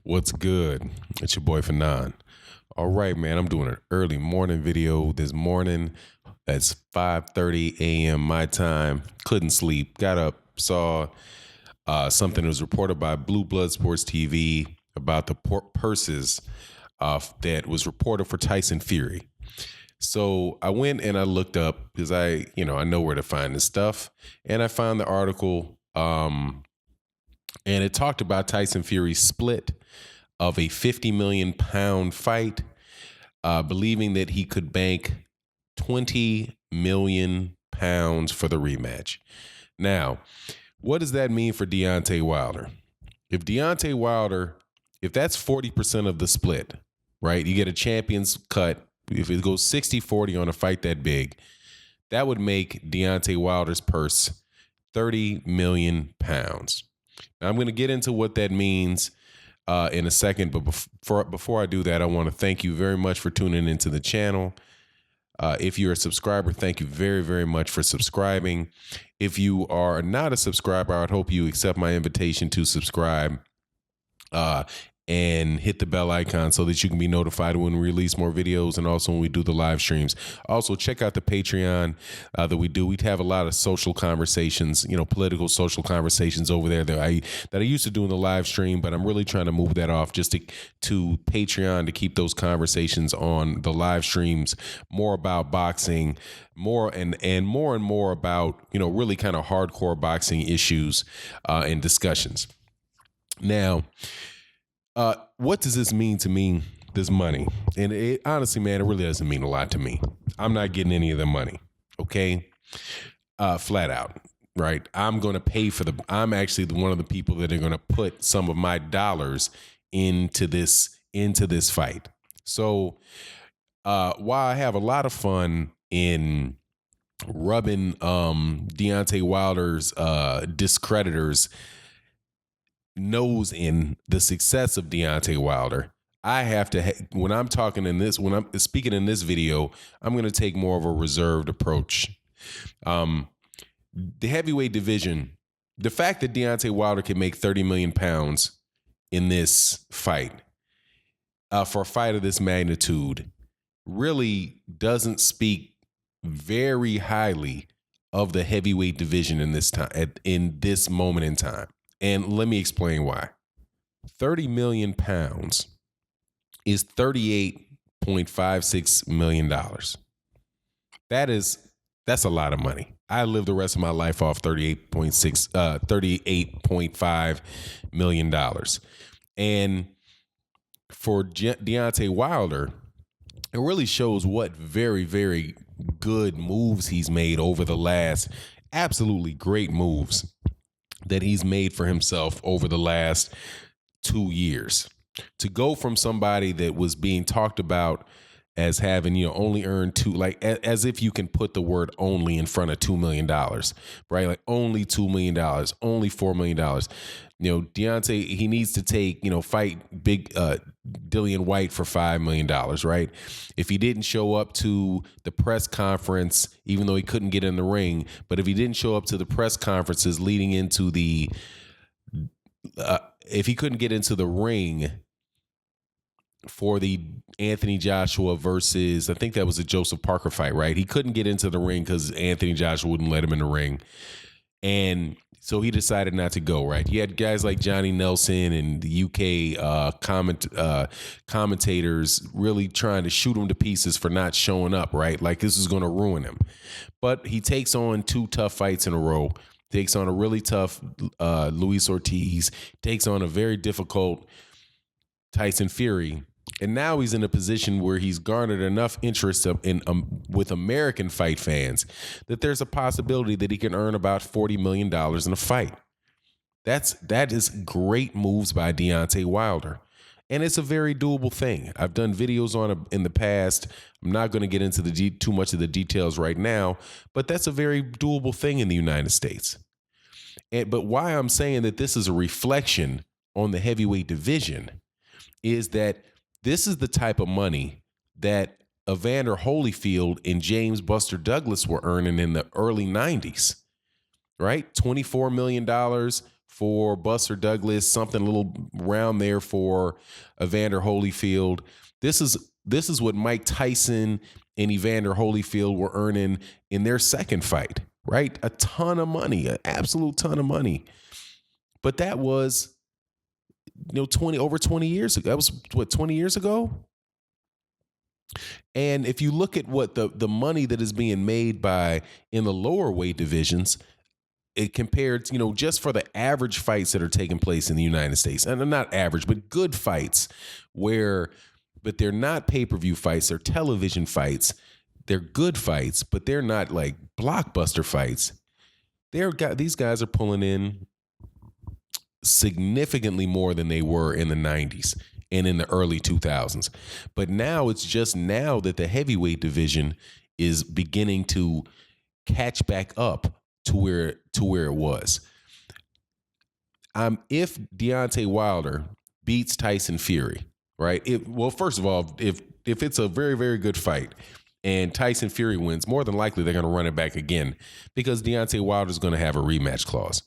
What's good? It's your boy Fanon. All right, man. I'm doing an early morning video this morning. It's 5:30 a.m. my time. Couldn't sleep. Got up, saw something that was reported by Blue Blood Sports TV about the purses that was reported for Tyson Fury. So I went and I looked up because I know where to find this stuff, and I found the article. And it talked about Tyson Fury's split of a 50 million pound fight, believing that he could bank 20 million pounds for the rematch. Now, what does that mean for Deontay Wilder? If that's 40% of the split, right? You get a champion's cut. If it goes 60-40 on a fight that big, that would make Deontay Wilder's purse 30 million pounds. Now, I'm going to get into what that means in a second, but before I do that, I want to thank you very much for tuning into the channel. If you're a subscriber, thank you very, very much for subscribing. If you are not a subscriber, I would hope you accept my invitation to subscribe and hit the bell icon so that you can be notified when we release more videos and also when we do the live streams. Also, check out the Patreon that we do. We have a lot of social conversations, political social conversations over there that I used to do in the live stream, but I'm really trying to move that off just to Patreon to keep those conversations on the live streams, more about boxing, more and more about, really kind of hardcore boxing issues and discussions. Now, what does this mean to me, this money? And it, honestly, man, it really doesn't mean a lot to me. I'm not getting any of the money, okay? Flat out, right? I'm going to pay for I'm actually one of the people that are going to put some of my dollars into this fight. So while I have a lot of fun in rubbing Deontay Wilder's discreditors' nose in the success of Deontay Wilder, I have to when I'm speaking in this video, I'm going to take more of a reserved approach. The heavyweight division, the fact that Deontay Wilder can make 30 million pounds in this fight for a fight of this magnitude really doesn't speak very highly of the heavyweight division in this moment in time. And let me explain why. 30 million pounds is $38.56 million. That's a lot of money. I live the rest of my life off $38.5 million. And for Deontay Wilder, it really shows what very, very good moves he's made over the last, absolutely great moves that he's made for himself over the last 2 years. To go from somebody that was being talked about as having, only earned as if you can put the word only in front of $2 million, right? Like only $2 million, only $4 million. Deontay, he needs to fight big Dillian White for $5 million, right? If he didn't show up to the press conference, even though he couldn't get in the ring, but if he didn't show up to the press conferences leading into if he couldn't get into the ring for the Anthony Joshua versus, I think that was a Joseph Parker fight, right? He couldn't get into the ring because Anthony Joshua wouldn't let him in the ring. And so he decided not to go, right? He had guys like Johnny Nelson and the UK commentators really trying to shoot him to pieces for not showing up, right? Like this is going to ruin him. But he takes on 2 tough fights in a row. Takes on a really tough Luis Ortiz. Takes on a very difficult Tyson Fury. And now he's in a position where he's garnered enough interest with American fight fans that there's a possibility that he can earn about $40 million in a fight. That is great moves by Deontay Wilder. And it's a very doable thing. I've done videos on it in the past. I'm not going to get into too much of the details right now, but that's a very doable thing in the United States. But why I'm saying that this is a reflection on the heavyweight division is that this is the type of money that Evander Holyfield and James Buster Douglas were earning in the early 90s, right? $24 million for Buster Douglas, something a little around there for Evander Holyfield. This is what Mike Tyson and Evander Holyfield were earning in their second fight, right? A ton of money, an absolute ton of money. But that was, 20 years ago. That was what, 20 years ago? And if you look at what the money that is being made by in the lower weight divisions, it compared, just for the average fights that are taking place in the United States, and not average, but good fights but they're not pay-per-view fights, they're television fights. They're good fights, but they're not like blockbuster fights. These guys are pulling in significantly more than they were in the 90s and in the early 2000s. But now it's just now that the heavyweight division is beginning to catch back up to where it was. If Deontay Wilder beats Tyson Fury, right? First of all, if it's a very, very good fight and Tyson Fury wins, more than likely they're going to run it back again because Deontay Wilder is going to have a rematch clause.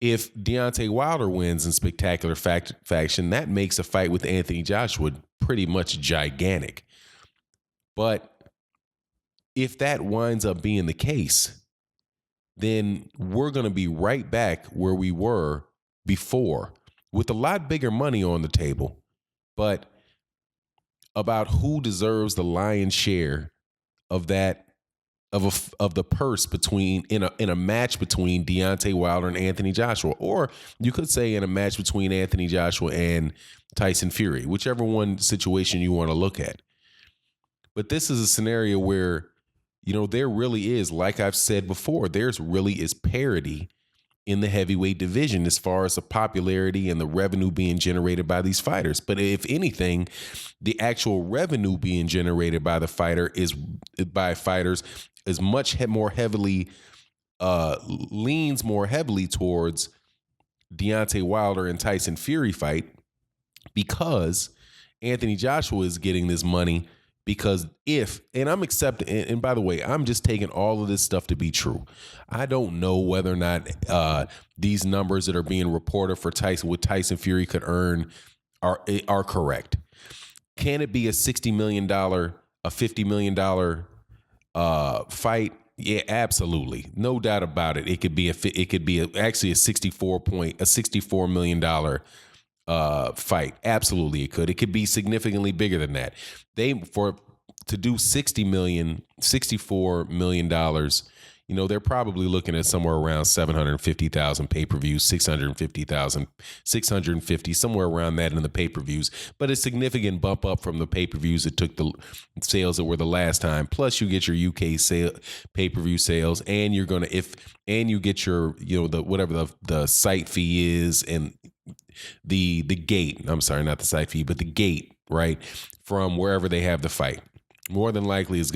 If Deontay Wilder wins in spectacular fashion, that makes a fight with Anthony Joshua pretty much gigantic. But if that winds up being the case, then we're going to be right back where we were before with a lot bigger money on the table, but about who deserves the lion's share of that of the purse in a match between Deontay Wilder and Anthony Joshua, or you could say in a match between Anthony Joshua and Tyson Fury, whichever one situation you want to look at. But this is a scenario where, there really is, like I've said before, there's really is parity in the heavyweight division as far as the popularity and the revenue being generated by these fighters. But if anything, the actual revenue being generated by fighters is much more heavily leans more heavily towards Deontay Wilder and Tyson Fury fight, because Anthony Joshua is getting this money because I'm accepting, and by the way, I'm just taking all of this stuff to be true. I don't know whether or not these numbers that are being reported for Tyson Fury could earn are correct. Can it be a $60 million, a $50 million fight? Yeah, absolutely, no doubt about it. It could be actually a $64 million fight. Absolutely, it could. It could be significantly bigger than that. To do $64 million, they're probably looking at somewhere around 750,000 pay-per-views, 650, somewhere around that in the pay-per-views. But a significant bump up from the pay-per-views that took the sales that were the last time. Plus, you get your UK pay-per-view sales, and you get your the site fee is, and the gate. I'm sorry, not the site fee, but the gate, right, from wherever they have the fight. More than likely, it's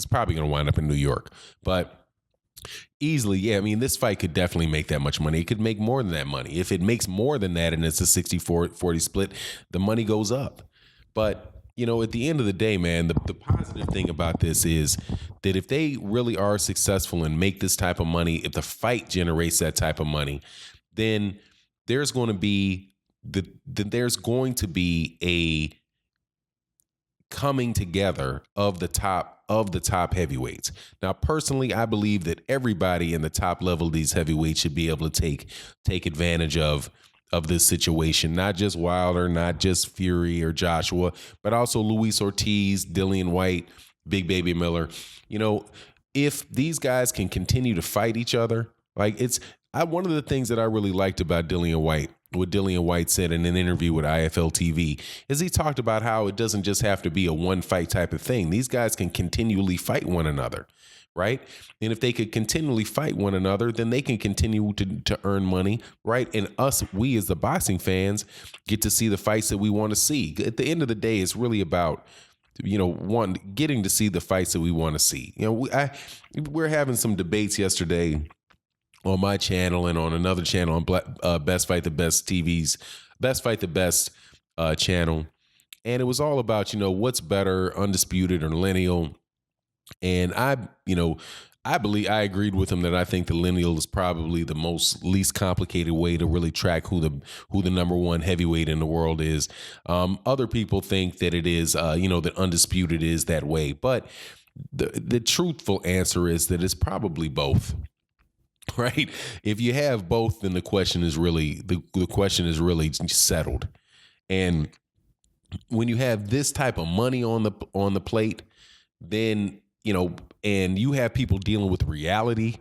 probably going to wind up in New York, but easily, yeah. I mean, this fight could definitely make that much money. It could make more than that money. If it makes more than that and it's a 60-40 split, the money goes up. But, at the end of the day, man, the positive thing about this is that if they really are successful and make this type of money, if the fight generates that type of money, then there's going to be a coming together of the top heavyweights. Now, personally, I believe that everybody in the top level of these heavyweights should be able to take advantage of this situation. Not just Wilder, not just Fury or Joshua, but also Luis Ortiz, Dillian White, Big Baby Miller. If these guys can continue to fight each other, one of the things that I really liked about Dillian White, what Dillian White said in an interview with IFL TV, is he talked about how it doesn't just have to be a one fight type of thing. These guys can continually fight one another, right? And if they could continually fight one another, then they can continue to earn money, right? And we as the boxing fans get to see the fights that we want to see. At the end of the day, it's really about getting to see the fights that we want to see. We're having some debates yesterday on my channel and on another channel on Best Fight the Best TV's Best Fight the Best channel. And it was all about, what's better, Undisputed or Lineal. And I agreed with him that I think the Lineal is probably the least complicated way to really track who the number one heavyweight in the world is. Other people think that it is, that Undisputed is that way, but the truthful answer is that it's probably both. Right? If you have both, then the question is really settled. And when you have this type of money on the plate, then and you have people dealing with reality,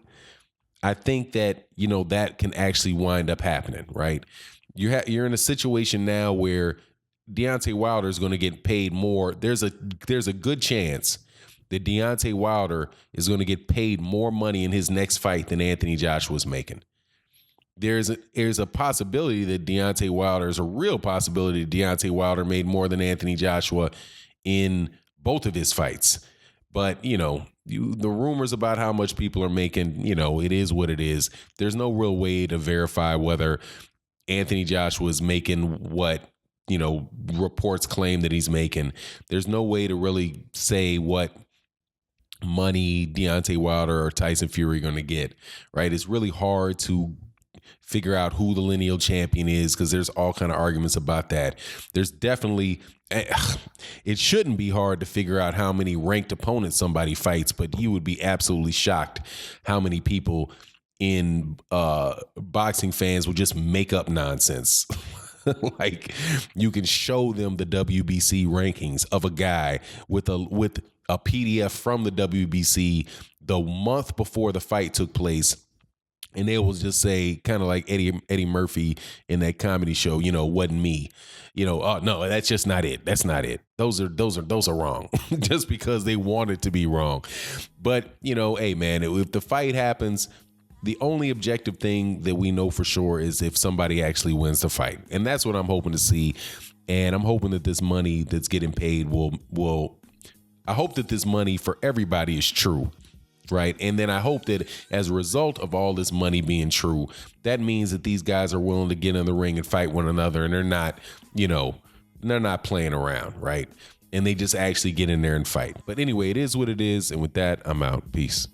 I think that that can actually wind up happening. Right? You're in a situation now where Deontay Wilder is going to get paid more. There's a good chance that Deontay Wilder is going to get paid more money in his next fight than Anthony Joshua is making. There's a possibility that Deontay Wilder made more than Anthony Joshua in both of his fights. But, the rumors about how much people are making, it is what it is. There's no real way to verify whether Anthony Joshua is making what, reports claim that he's making. There's no way to really say what money Deontay Wilder or Tyson Fury are going to get, right? It's really hard to figure out who the lineal champion is because there's all kind of arguments about that. There's definitely, it shouldn't be hard to figure out how many ranked opponents somebody fights, but you would be absolutely shocked how many people in boxing fans will just make up nonsense. Like you can show them the WBC rankings of a guy with a PDF from the WBC the month before the fight took place. And they will just say, kind of like Eddie Murphy in that comedy show, wasn't me. Oh no, that's just not it. That's not it. Those are wrong, just because they want it to be wrong. But hey man, if the fight happens, the only objective thing that we know for sure is if somebody actually wins the fight, and that's what I'm hoping to see. And I'm hoping that this money that's getting paid will. I hope that this money for everybody is true. Right. And then I hope that as a result of all this money being true, that means that these guys are willing to get in the ring and fight one another. And they're not playing around. Right. And they just actually get in there and fight. But anyway, it is what it is. And with that, I'm out. Peace.